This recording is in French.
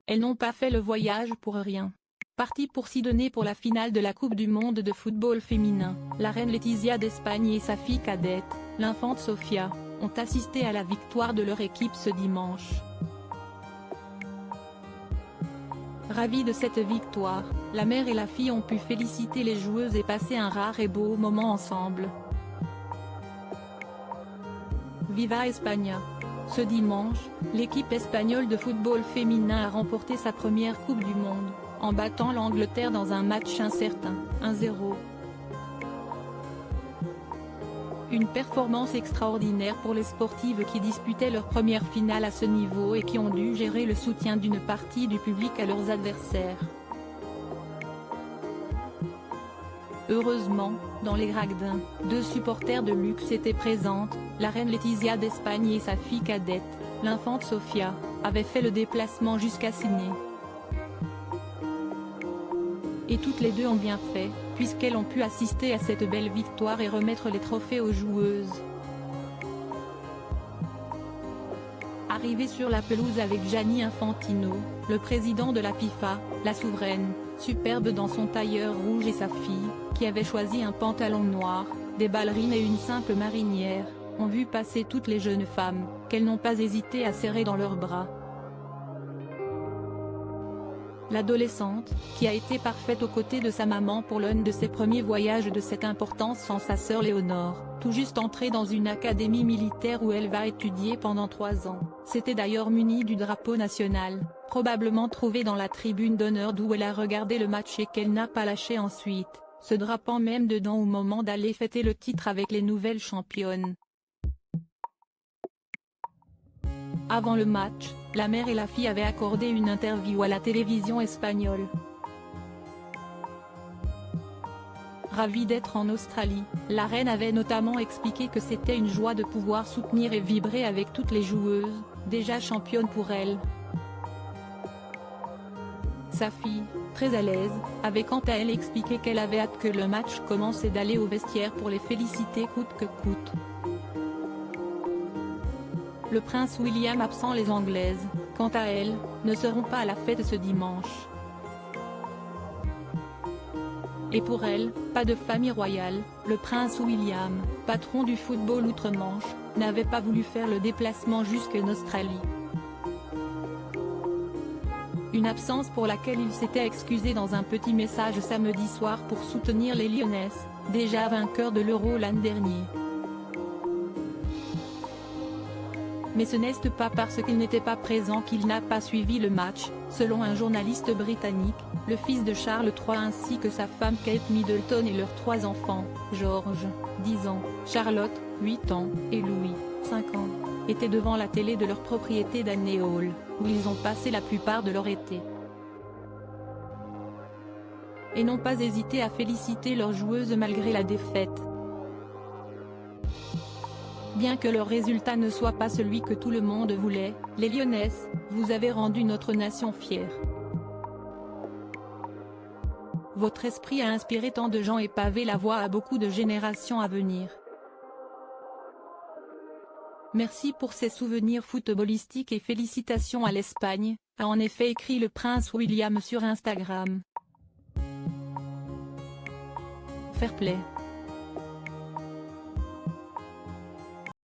elles n'ont pas fait le voyage pour rien. Parties pour s'y donner pour la finale de la Coupe du monde de football féminin, la reine Letizia d'Espagne et sa fille cadette, l'infante Sofia, ont assisté à la victoire de leur équipe ce dimanche. Ravies de cette victoire, la mère et la fille ont pu féliciter les joueuses et passer un rare et beau moment ensemble. Viva España! Ce dimanche, l'équipe espagnole de football féminin a remporté sa première Coupe du monde, en battant l'Angleterre dans un match incertain, 1-0. Une performance extraordinaire pour les sportives qui disputaient leur première finale à ce niveau et qui ont dû gérer le soutien d'une partie du public à leurs adversaires. Heureusement, dans les gradins, 2 supporters de luxe étaient présentes, la reine Letizia d'Espagne et sa fille cadette, l'infante Sofia, avaient fait le déplacement jusqu'à Sydney. Et toutes les deux ont bien fait, puisqu'elles ont pu assister à cette belle victoire et remettre les trophées aux joueuses. Arrivée sur la pelouse avec Gianni Infantino, le président de la FIFA, la souveraine, superbe dans son tailleur rouge et sa fille, qui avait choisi un pantalon noir, des ballerines et une simple marinière, ont vu passer toutes les jeunes femmes, qu'elles n'ont pas hésité à serrer dans leurs bras. L'adolescente, qui a été parfaite aux côtés de sa maman pour l'un de ses premiers voyages de cette importance sans sa sœur Léonore, tout juste entrée dans une académie militaire où elle va étudier pendant 3 ans, s'était d'ailleurs munie du drapeau national, probablement trouvé dans la tribune d'honneur d'où elle a regardé le match et qu'elle n'a pas lâché ensuite, se drapant même dedans au moment d'aller fêter le titre avec les nouvelles championnes. Avant le match, la mère et la fille avaient accordé une interview à la télévision espagnole. Ravie d'être en Australie, la reine avait notamment expliqué que c'était une joie de pouvoir soutenir et vibrer avec toutes les joueuses, déjà championnes pour elle. Sa fille, très à l'aise, avait quant à elle expliqué qu'elle avait hâte que le match commence et d'aller au vestiaire pour les féliciter coûte que coûte. Le prince William absent. Les Anglaises, quant à elles, ne seront pas à la fête ce dimanche. Et pour elle, pas de famille royale, le prince William, patron du football outre-Manche, n'avait pas voulu faire le déplacement jusqu'en Australie. Une absence pour laquelle il s'était excusé dans un petit message samedi soir pour soutenir les Lyonnaises, déjà vainqueurs de l'Euro l'an dernier. Mais ce n'est pas parce qu'il n'était pas présent qu'il n'a pas suivi le match, selon un journaliste britannique, le fils de Charles III ainsi que sa femme Kate Middleton et leurs 3 enfants, George, 10 ans, Charlotte, 8 ans, et Louis, 5 ans, étaient devant la télé de leur propriété d'Anne Hall, où ils ont passé la plupart de leur été. Et n'ont pas hésité à féliciter leurs joueuses malgré la défaite. Bien que leur résultat ne soit pas celui que tout le monde voulait, les Lyonnaises, vous avez rendu notre nation fière. Votre esprit a inspiré tant de gens et pavé la voie à beaucoup de générations à venir. Merci pour ces souvenirs footballistiques et félicitations à l'Espagne, a en effet écrit le prince William sur Instagram. Fair play.